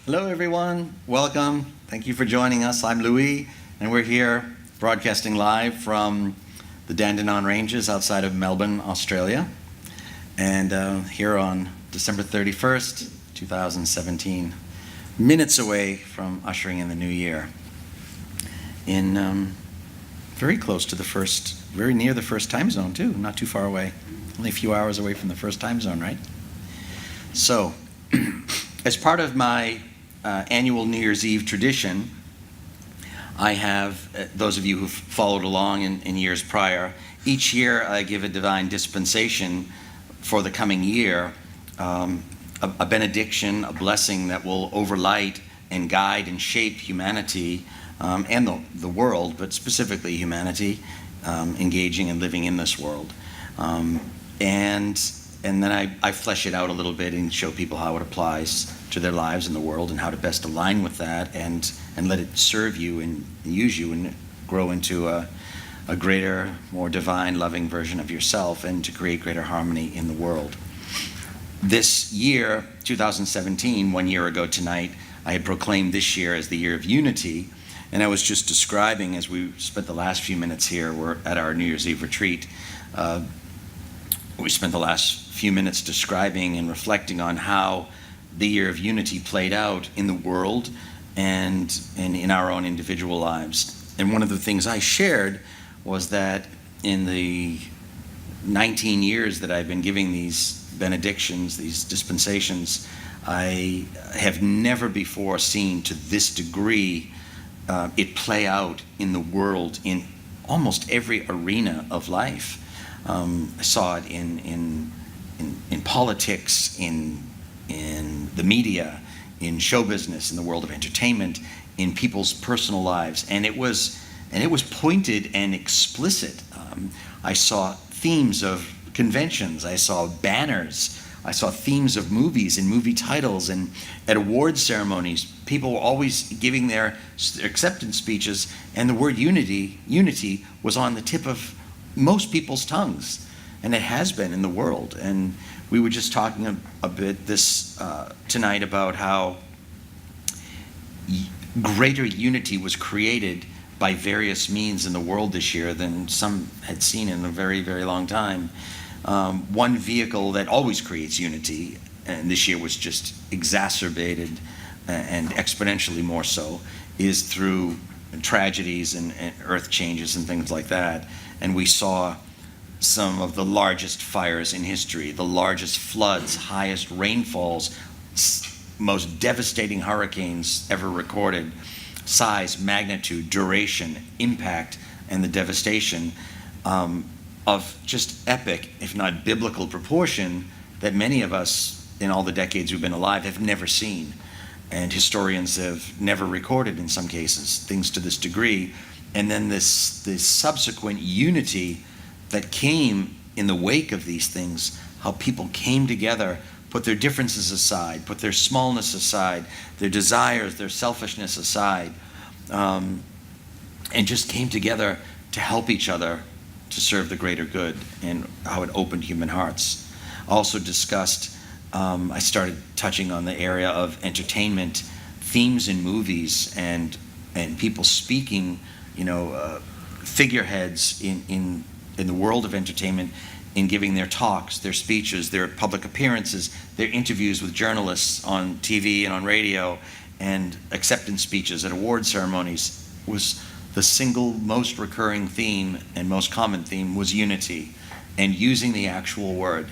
Hello everyone, welcome. Thank you for joining us. I'm Louis, and we're here broadcasting live from the Dandenong Ranges outside of Melbourne, Australia. And here on December 31st, 2017, minutes away from ushering in the new year. In very close to very near the first time zone too, not too far away. Only a few hours away from the first time zone, right? So, as part of my annual New Year's Eve tradition, I have, those of you who've followed along in years prior, each year I give a divine dispensation for the coming year, a benediction, a blessing that will overlight and guide and shape humanity and the world, but specifically humanity, engaging and living in this world. And then I flesh it out a little bit and show people how it applies to their lives in the world and how to best align with that and let it serve you and use you and grow into a greater, more divine, loving version of yourself and to create greater harmony in the world. This year, 2017, 1 year ago tonight, I had proclaimed this year as the year of unity, and I was just describing, as we spent the last few minutes here, we're at our New Year's Eve retreat, we spent the last few minutes describing and reflecting on how the year of unity played out in the world and in our own individual lives. And one of the things I shared was that in the 19 years that I've been giving these benedictions, these dispensations, I have never before seen to this degree it play out in the world in almost every arena of life. I saw it in politics, in the media, in show business, in the world of entertainment, in people's personal lives, and it was pointed and explicit. I saw themes of conventions, I saw banners, I saw themes of movies and movie titles, and at award ceremonies, people were always giving their acceptance speeches, and the word unity was on the tip of most people's tongues, and it has been in the world. And we were just talking a bit this tonight about how greater unity was created by various means in the world this year than some had seen in a very, very long time. One vehicle that always creates unity, and this year was just exacerbated and exponentially more so, is through tragedies and earth changes and things like that. And we saw some of the largest fires in history, the largest floods, highest rainfalls, most devastating hurricanes ever recorded, size, magnitude, duration, impact, and the devastation of just epic, if not biblical proportion that many of us in all the decades we've been alive have never seen. And historians have never recorded, in some cases, things to this degree. And then this subsequent unity that came in the wake of these things, how people came together, put their differences aside, put their smallness aside, their desires, their selfishness aside, and just came together to help each other to serve the greater good, and how it opened human hearts. I also discussed, I started touching on the area of entertainment, themes in movies, and people speaking, figureheads in the world of entertainment, in giving their talks, their speeches, their public appearances, their interviews with journalists on TV and on radio, and acceptance speeches at award ceremonies, was the single most recurring theme and most common theme was unity and using the actual word.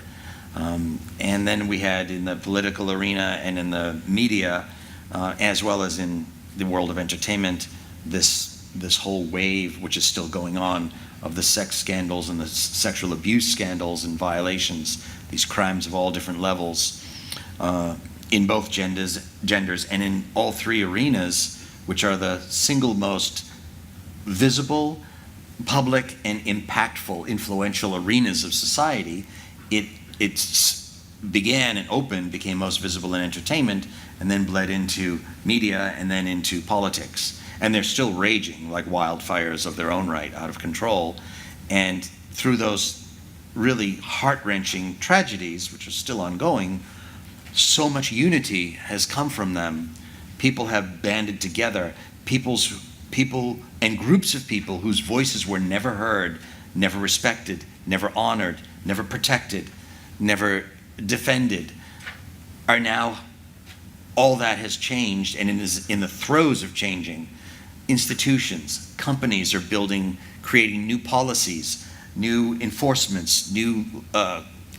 And then we had in the political arena and in the media, as well as in the world of entertainment, this whole wave, which is still going on, of the sex scandals and the sexual abuse scandals and violations, these crimes of all different levels, in both genders and in all three arenas, which are the single most visible, public, and impactful, influential arenas of society. It began and became most visible in entertainment, and then bled into media, and then into politics. And they're still raging like wildfires of their own right, out of control. And through those really heart-wrenching tragedies, which are still ongoing, so much unity has come from them People have banded together. People and groups of people whose voices were never heard, never respected, never honored, never protected, never defended, are now, all that has changed and is in the throes of changing. Institutions, companies are creating new policies, new enforcements, new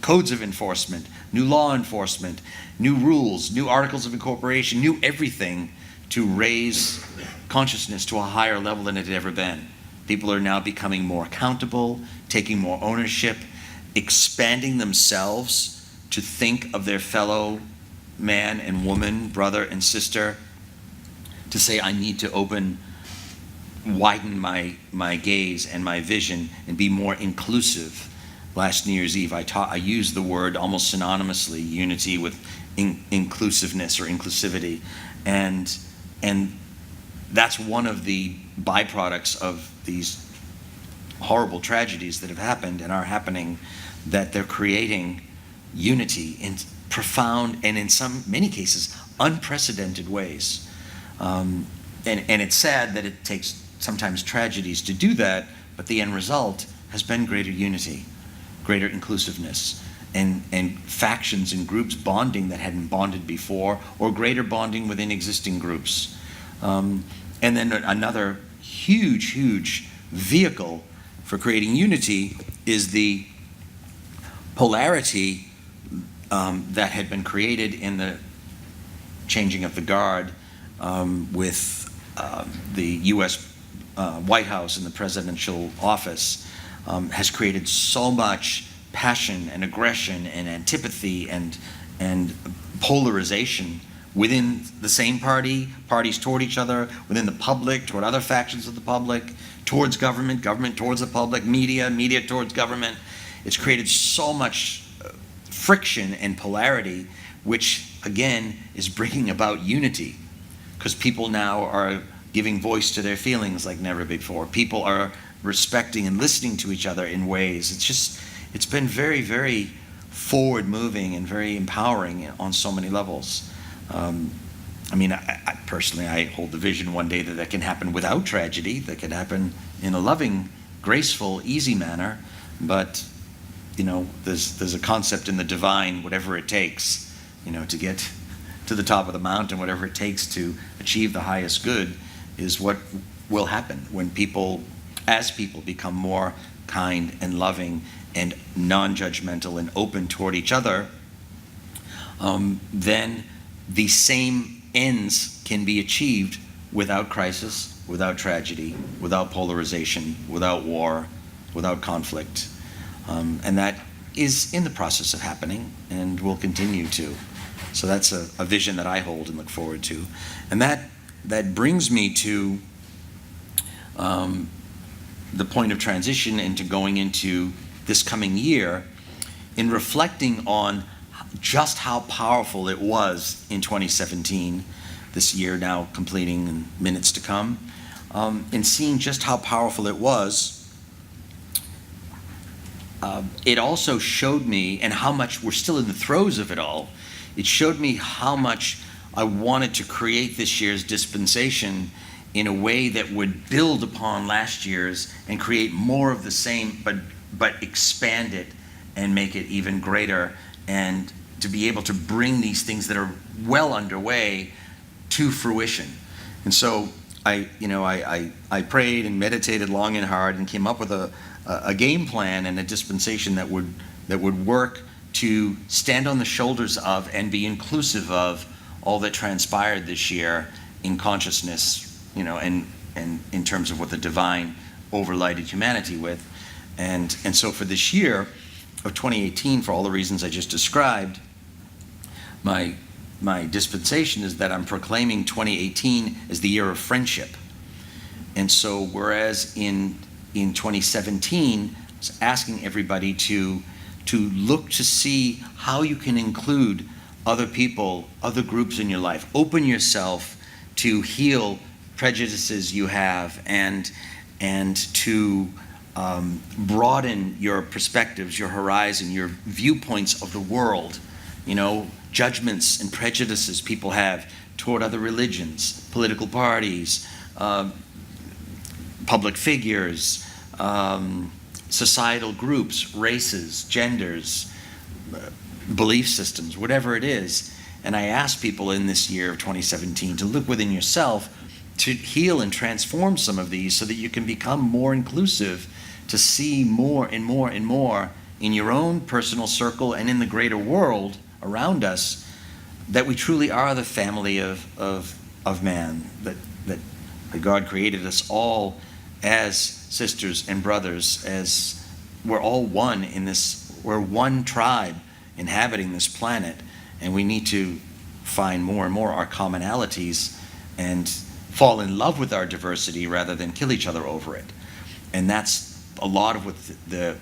codes of enforcement, new law enforcement, new rules, new articles of incorporation, new everything to raise consciousness to a higher level than it had ever been. People are now becoming more accountable, taking more ownership, expanding themselves to think of their fellow man and woman, brother and sister, to say, I need to widen my gaze and my vision and be more inclusive. Last New Year's Eve, I used the word almost synonymously, unity with inclusiveness or inclusivity, and that's one of the byproducts of these horrible tragedies that have happened and are happening, that they're creating unity in profound and in many cases unprecedented ways. And it's sad that it takes sometimes tragedies to do that, but the end result has been greater unity, greater inclusiveness, and factions and groups bonding that hadn't bonded before, or greater bonding within existing groups. And then another huge vehicle for creating unity is the polarity that had been created in the changing of the guard with the U.S. White House and the presidential office, has created so much passion and aggression and antipathy and polarization within the same party, parties toward each other, within the public, toward other factions of the public, towards government, government towards the public, media, media towards government. It's created so much friction and polarity, which again is bringing about unity, because people now are giving voice to their feelings like never before. People are respecting and listening to each other in ways. It's been very, very forward moving and very empowering on so many levels. I personally, I hold the vision one day that can happen without tragedy, that can happen in a loving, graceful, easy manner. But, there's a concept in the divine, whatever it takes, to get to the top of the mountain, whatever it takes to achieve the highest good is what will happen when as people become more kind and loving and non-judgmental and open toward each other. Then the same ends can be achieved without crisis, without tragedy, without polarization, without war, without conflict. And that is in the process of happening and will continue to. So that's a vision that I hold and look forward to. And that brings me to the point of transition into going into this coming year in reflecting on just how powerful it was in 2017, this year now completing in minutes to come, and seeing just how powerful it was. It also showed me, and how much we're still in the throes of it all, it showed me how much I wanted to create this year's dispensation in a way that would build upon last year's and create more of the same, but expand it and make it even greater, and to be able to bring these things that are well underway to fruition. And so I prayed and meditated long and hard and came up with a game plan and a dispensation that would work to stand on the shoulders of and be inclusive of all that transpired this year in consciousness, and in terms of what the divine overlighted humanity with. And so for this year of 2018, for all the reasons I just described, my dispensation is that I'm proclaiming 2018 as the year of friendship. And so whereas in 2017, I was asking everybody to look to see how you can include other people, other groups in your life. Open yourself to heal prejudices you have and to broaden your perspectives, your horizon, your viewpoints of the world. Judgments and prejudices people have toward other religions, political parties, public figures, societal groups, races, genders, belief systems, whatever it is. And I ask people in this year of 2017 to look within yourself to heal and transform some of these so that you can become more inclusive, to see more and more and more in your own personal circle and in the greater world around us, that we truly are the family of man, that God created us all as sisters and brothers, as we're all one in this, we're one tribe inhabiting this planet, and we need to find more and more our commonalities and fall in love with our diversity rather than kill each other over it. And that's a lot of what the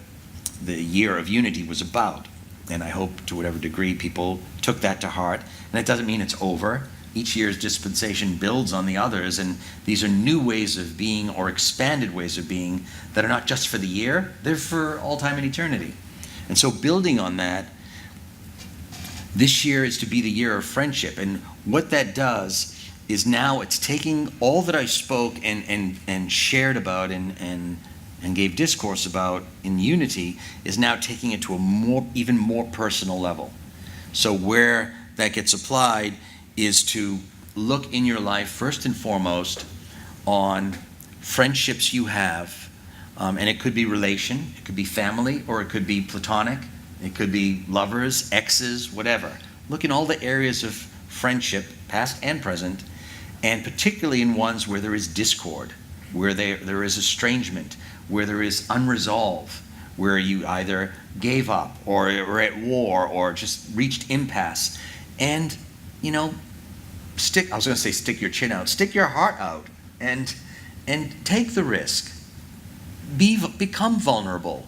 year of unity was about. And I hope to whatever degree people took that to heart. And it doesn't mean it's over. Each year's dispensation builds on the others, and these are new ways of being or expanded ways of being that are not just for the year, they're for all time and eternity. And so building on that, this year is to be the year of friendship. And what that does is now it's taking all that I spoke and shared about and gave discourse about in unity, is now taking it to a even more personal level. So where that gets applied is to look in your life first and foremost on friendships you have, and it could be relation, it could be family, or it could be platonic, it could be lovers, exes, whatever. Look in all the areas of friendship, past and present, and particularly in ones where there is discord, where there is estrangement, where there is unresolved, where you either gave up or are at war or just reached impasse. And, stick your chin out, stick your heart out, and take the risk. Become vulnerable.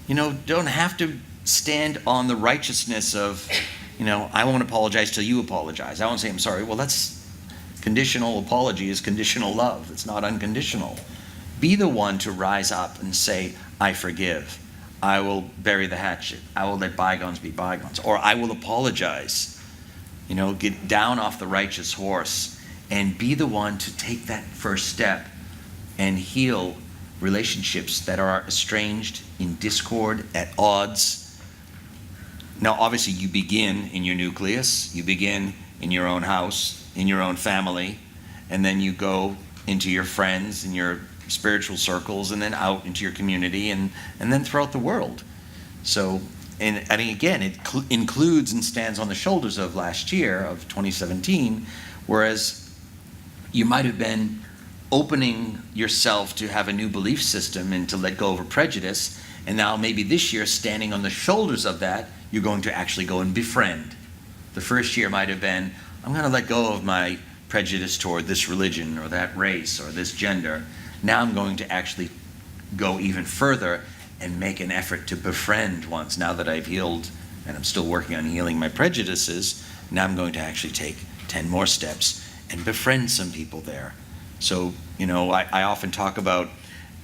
Don't have to stand on the righteousness of, I won't apologize till you apologize. I won't say I'm sorry. Well, that's conditional apology is conditional love. It's not unconditional. Be the one to rise up and say, I forgive. I will bury the hatchet. I will let bygones be bygones. Or I will apologize. Get down off the righteous horse and be the one to take that first step and heal relationships that are estranged, in discord, at odds. Now, obviously, you begin in your nucleus. You begin in your own house, in your own family, and then you go into your friends and your spiritual circles, and then out into your community, and then throughout the world. So, and again, it includes and stands on the shoulders of last year, of 2017, whereas you might have been opening yourself to have a new belief system and to let go of a prejudice, and now maybe this year, standing on the shoulders of that, you're going to actually go and befriend. The first year might have been, I'm going to let go of my prejudice toward this religion or that race or this gender. Now I'm going to actually go even further and make an effort to befriend ones. Now that I've healed, and I'm still working on healing my prejudices, now I'm going to actually take 10 more steps and befriend some people there. So, I often talk about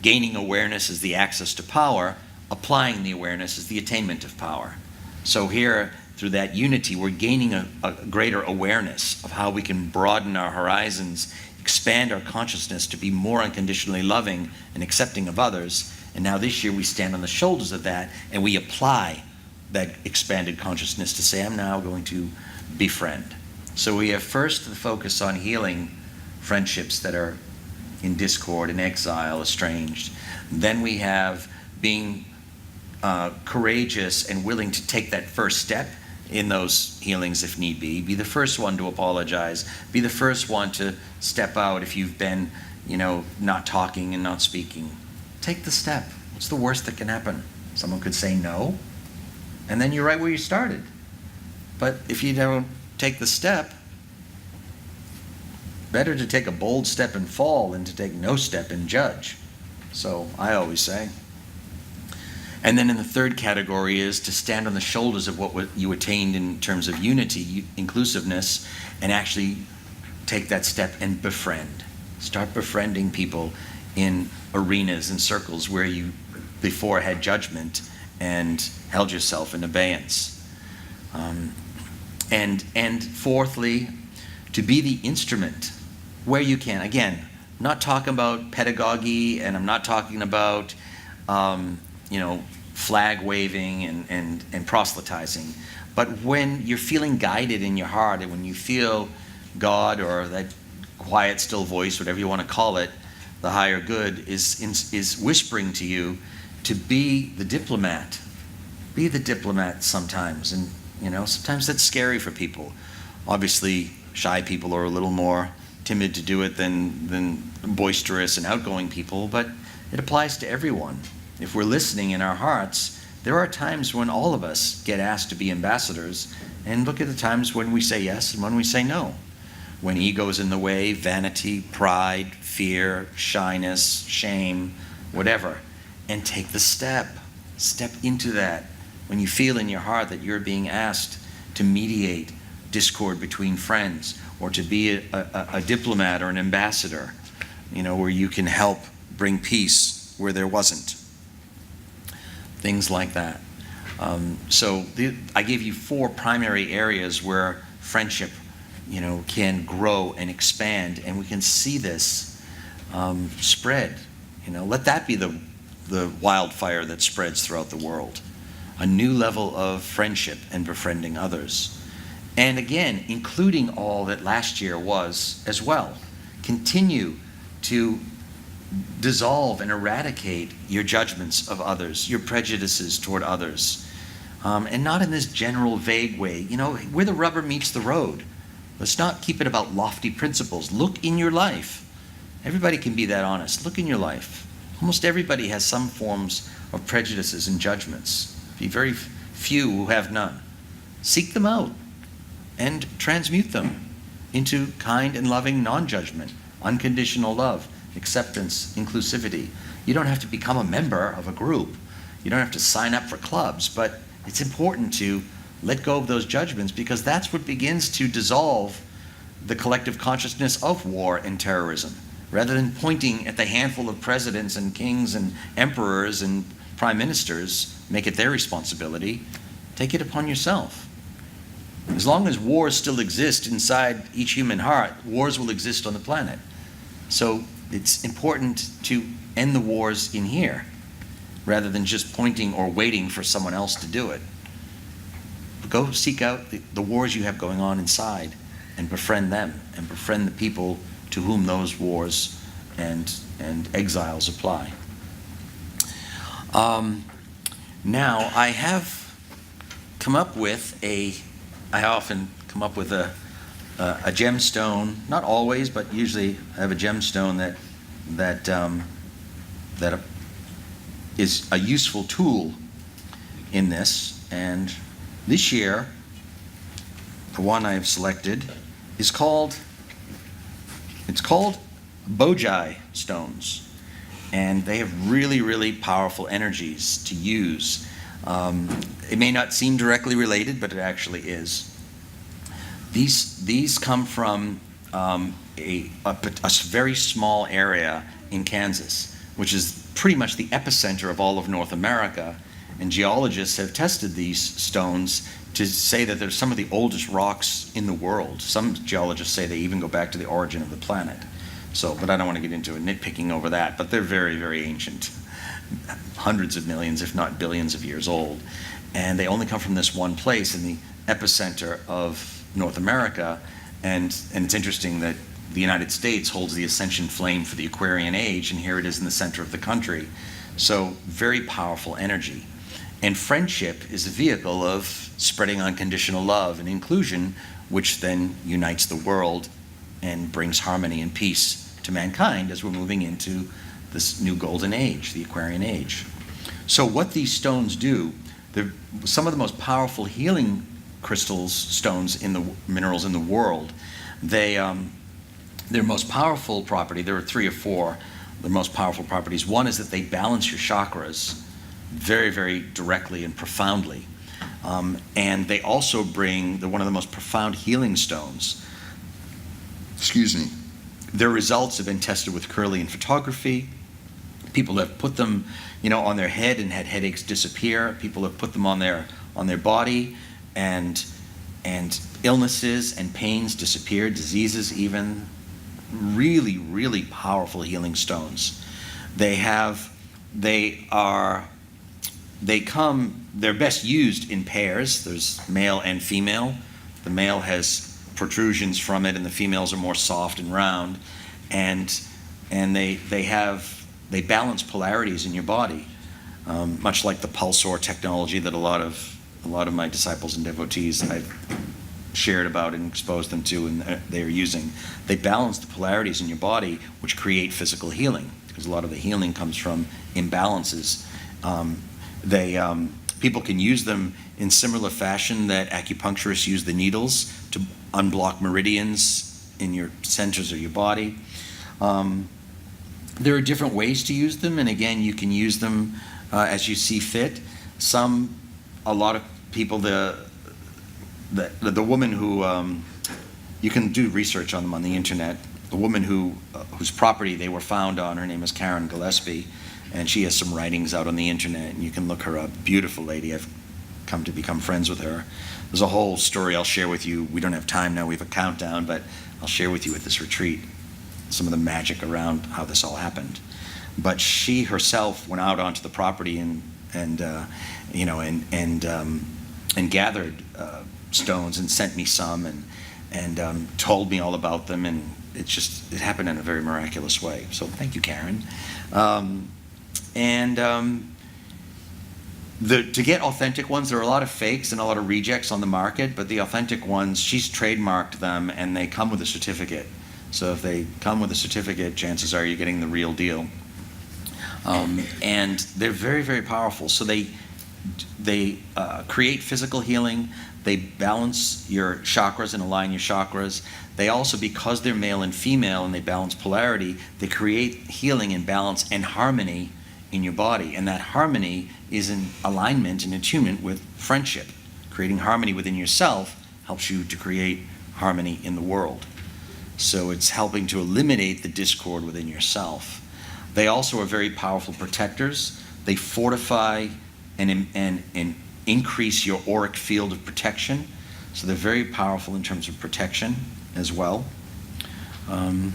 gaining awareness as the access to power, applying the awareness as the attainment of power. So here, through that unity, we're gaining a greater awareness of how we can broaden our horizons, expand our consciousness to be more unconditionally loving and accepting of others. And now this year we stand on the shoulders of that and we apply that expanded consciousness to say, I'm now going to befriend. So we have first the focus on healing friendships that are in discord, in exile, estranged. Then we have being courageous and willing to take that first step in those healings if need be. Be the first one to apologize. Be the first one to step out if you've been, not talking and not speaking. Take the step. What's the worst that can happen? Someone could say no, and then you're right where you started. But if you don't take the step, better to take a bold step and fall than to take no step and judge. So I always say. And then in the third category is to stand on the shoulders of what you attained in terms of unity, inclusiveness, and actually take that step and befriend. Start befriending people in arenas and circles where you before had judgment and held yourself in abeyance. And fourthly, to be the instrument where you can. Again, I'm not talking about pedagogy, and I'm not talking about flag waving and proselytizing. But when you're feeling guided in your heart, and when you feel God, or that quiet, still voice, whatever you want to call it, the higher good, is whispering to you to be the diplomat. Be the diplomat sometimes. And sometimes that's scary for people. Obviously, shy people are a little more timid to do it than boisterous and outgoing people, but it applies to everyone. If we're listening in our hearts, there are times when all of us get asked to be ambassadors, and look at the times when we say yes and when we say no. When ego's in the way, vanity, pride, fear, shyness, shame, whatever, and take the step. Step into that. When you feel in your heart that you're being asked to mediate discord between friends, or to be a diplomat or an ambassador, where you can help bring peace where there wasn't. Things like that. I gave you 4 primary areas where friendship, can grow and expand, and we can see this spread. Let that be the wildfire that spreads throughout the world. A new level of friendship and befriending others. And again, including all that last year was as well. Continue to dissolve and eradicate your judgments of others, your prejudices toward others. And not in this general, vague way. Where the rubber meets the road. Let's not keep it about lofty principles. Look in your life. Everybody can be that honest. Look in your life. Almost everybody has some forms of prejudices and judgments. Be very few who have none. Seek them out and transmute them into kind and loving non-judgment, unconditional love, acceptance, inclusivity. You don't have to become a member of a group. You don't have to sign up for clubs, but it's important to let go of those judgments, because that's what begins to dissolve the collective consciousness of war and terrorism. Rather than pointing at the handful of presidents and kings and emperors and prime ministers, make it their responsibility, take it upon yourself. As long as wars still exist inside each human heart, wars will exist on the planet. So it's important to end the wars in here, rather than just pointing or waiting for someone else to do it. Go seek out the wars you have going on inside, and befriend them, and befriend the people to whom those wars and exiles apply. Now, I have come up with I often come up with a gemstone, not always, but usually I have a gemstone that is a useful tool in this. And this year, the one I've selected is called Bojai stones. And they have really, really powerful energies to use. It may not seem directly related, but it actually is. These come from a very small area in Kansas, which is pretty much the epicenter of all of North America. And geologists have tested these stones to say that they're some of the oldest rocks in the world. Some geologists say they even go back to the origin of the planet. But I don't want to get into nitpicking over that, but they're very, very ancient. Hundreds of millions, if not billions of years old. And they only come from this one place in the epicenter of North America. And it's interesting that the United States holds the ascension flame for the Aquarian age, and here it is in the center of the country. So very powerful energy. And friendship is a vehicle of spreading unconditional love and inclusion, which then unites the world and brings harmony and peace to mankind as we're moving into this new golden age, the Aquarian age. So what these stones do, they're some of the most powerful healing crystals, stones, in the minerals in the world. Their most powerful property, there are 3 or 4, the most powerful properties. One is that they balance your chakras very, very directly and profoundly. And they also they're one of the most profound healing stones. Excuse me. Their results have been tested with Kirlian photography. People have put them, on their head and had headaches disappear. People have put them on their body, and illnesses and pains disappear, diseases even. Really, really powerful healing stones. They're best used in pairs. There's male and female. The male has protrusions from it, and the females are more soft and round. And they balance polarities in your body, much like the pulsar technology that a lot of my disciples and devotees I've shared about and exposed them to, and they are using. They balance the polarities in your body, which create physical healing, because a lot of the healing comes from imbalances. People can use them in similar fashion that acupuncturists use the needles to unblock meridians in your centers of your body. There are different ways to use them, and again, you can use them as you see fit. A lot of people, the woman who, you can do research on them on the internet, the woman whose property they were found on, her name is Karen Gillespie, and she has some writings out on the internet, and you can look her up. Beautiful lady. I've come to become friends with her. There's a whole story I'll share with you. We don't have time now, we have a countdown, but I'll share with you at this retreat some of the magic around how this all happened. But she herself went out onto the property and gathered stones and sent me some and told me all about them, and it happened in a very miraculous way. So thank you, Karen. To get authentic ones, there are a lot of fakes and a lot of rejects on the market, but the authentic ones, she's trademarked them, and they come with a certificate. So if they come with a certificate, chances are you're getting the real deal. And they're very, very powerful. So they create physical healing. They balance your chakras and align your chakras. They also, because they're male and female and they balance polarity, they create healing and balance and harmony in your body. And that harmony is in alignment and attunement with friendship. Creating harmony within yourself helps you to create harmony in the world. So it's helping to eliminate the discord within yourself. They also are very powerful protectors. They fortify and increase your auric field of protection. So they're very powerful in terms of protection as well, and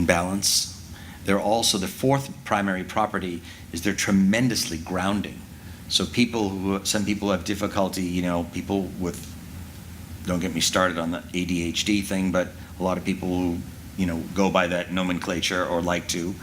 balance. They're also, the fourth primary property is they're tremendously grounding. So some people have difficulty, people with, don't get me started on the ADHD thing, but a lot of people who, go by that nomenclature or like to,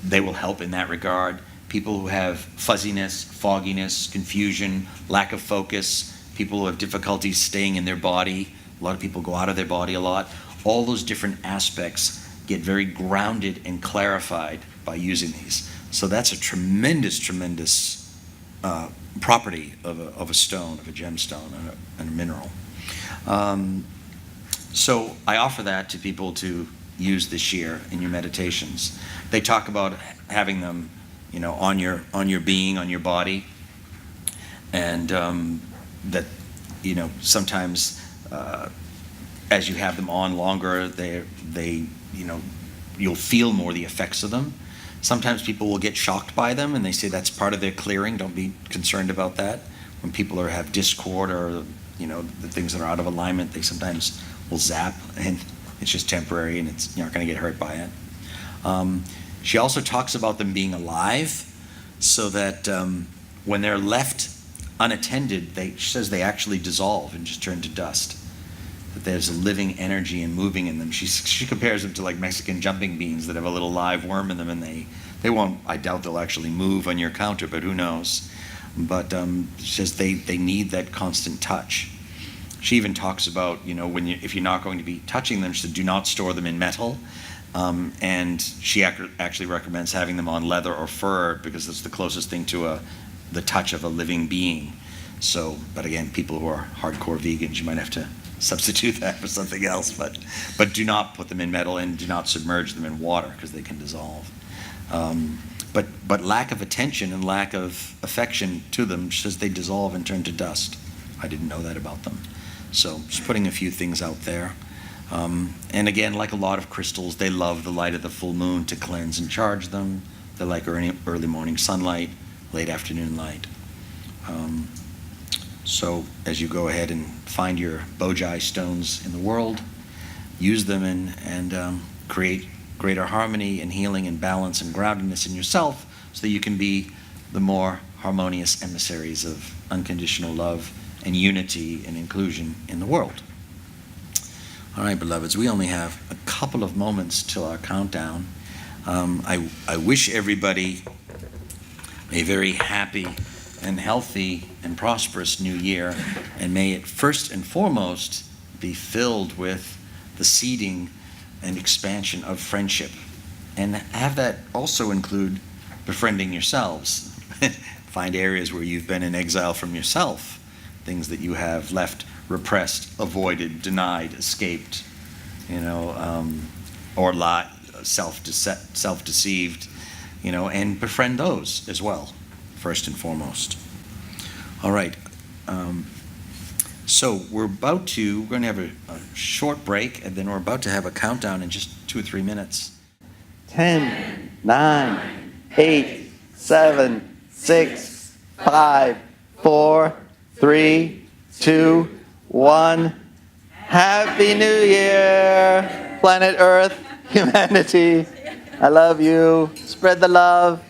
they will help in that regard. People who have fuzziness, fogginess, confusion, lack of focus, people who have difficulties staying in their body. A lot of people go out of their body a lot. All those different aspects get very grounded and clarified by using these. So that's a tremendous, tremendous property of a stone, of a gemstone, and a mineral. So I offer that to people to use this year in your meditations. They talk about having them, on your being, on your body, and that, sometimes as you have them on longer, you'll feel more the effects of them. Sometimes people will get shocked by them, and they say that's part of their clearing. Don't be concerned about that. When people have discord or the things that are out of alignment, they sometimes will zap, and it's just temporary, and you're not going to get hurt by it. She also talks about them being alive, so that when they're left unattended, she says they actually dissolve and just turn to dust. That there's a living energy and moving in them. She compares them to like Mexican jumping beans that have a little live worm in them, and they won't. I doubt they'll actually move on your counter, but who knows? But she says they need that constant touch. She even talks about if you're not going to be touching them, she said do not store them in metal. And she actually recommends having them on leather or fur because it's the closest thing to the touch of a living being. So, but again, people who are hardcore vegans, you might have to substitute that for something else. But do not put them in metal and do not submerge them in water because they can dissolve. But lack of attention and lack of affection to them says they dissolve and turn to dust. I didn't know that about them. So just putting a few things out there. And again, like a lot of crystals, they love the light of the full moon to cleanse and charge them. They like early morning sunlight, late afternoon light. So as you go ahead and find your bojai stones in the world, use them and create greater harmony and healing and balance and groundedness in yourself so that you can be the more harmonious emissaries of unconditional love and unity and inclusion in the world. All right, beloveds, we only have a couple of moments till our countdown. I wish everybody a very happy and healthy and prosperous new year, and may it first and foremost be filled with the seeding and expansion of friendship, and have that also include befriending yourselves. Find areas where you've been in exile from yourself, things that you have left repressed, avoided, denied, escaped, or self-deceived, and befriend those as well, first and foremost. All right. So we're going to have a short break, and then we're about to have a countdown in just 2 or 3 minutes. 10, 9, 8, 7, 6, 5, 4, 3, 2, 1. Happy New Year, planet Earth, humanity. I love you. Spread the love.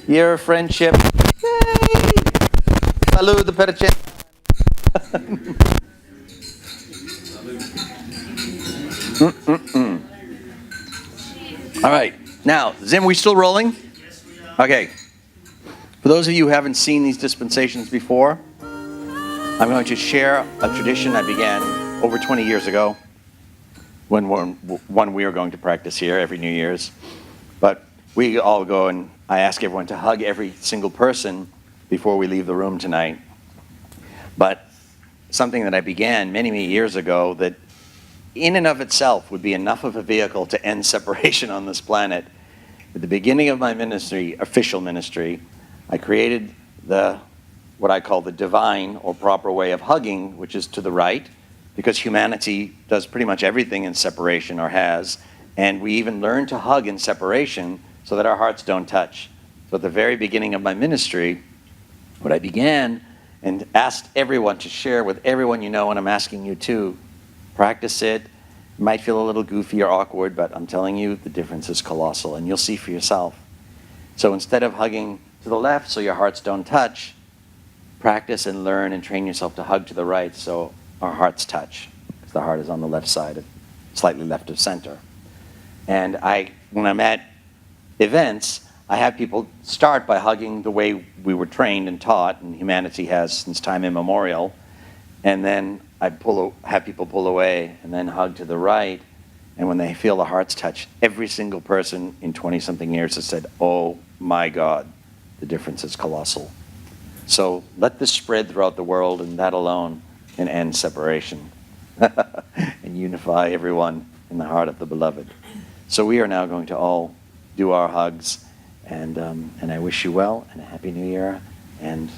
Year of friendship. Yay! Salud, perche. All right. Now, Zim, we still rolling? Yes, we are. Okay. For those of you who haven't seen these dispensations before, I'm going to share a tradition I began over 20 years ago when we were going to practice here every New Year's. But we all go and I ask everyone to hug every single person before we leave the room tonight. But something that I began many, many years ago that in and of itself would be enough of a vehicle to end separation on this planet. At the beginning of my ministry, official ministry, I created what I call the divine or proper way of hugging, which is to the right, because humanity does pretty much everything in separation or has, and we even learn to hug in separation so that our hearts don't touch. So at the very beginning of my ministry, what I began and asked everyone to share with everyone you know, and I'm asking you too, practice it. It might feel a little goofy or awkward, but I'm telling you, the difference is colossal, and you'll see for yourself. So instead of hugging to the left so your hearts don't touch, practice and learn and train yourself to hug to the right so our hearts touch, because the heart is on the left side, slightly left of center. And when I'm at events, I have people start by hugging the way we were trained and taught, and humanity has since time immemorial, and then I have people pull away and then hug to the right, and when they feel the hearts touch, every single person in 20-something years has said, "Oh my God, the difference is colossal." So let this spread throughout the world, and that alone can end separation and unify everyone in the heart of the beloved. So we are now going to all do our hugs, and I wish you well and a Happy New Year, and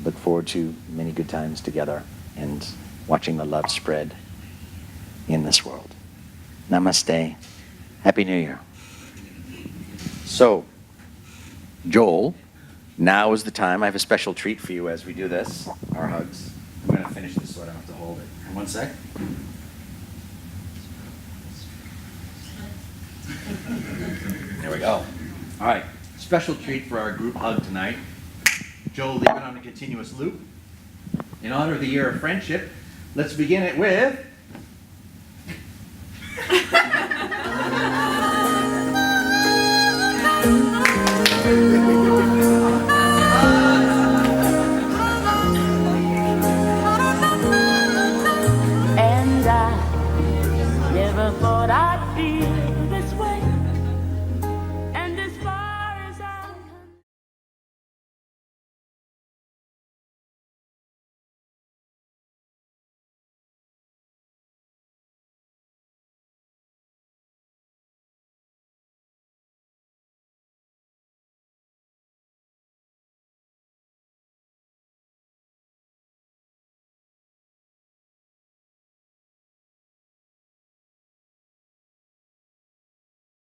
look forward to many good times together and watching the love spread in this world. Namaste. Happy New Year. So, Joel, now is the time. I have a special treat for you as we do this, our hugs. I'm going to finish this so I don't have to hold it. 1 sec. There we go. All right. Special treat for our group hug tonight. Joel, leave it on a continuous loop. In honor of the year of friendship, let's begin it with... And I never thought I'd feel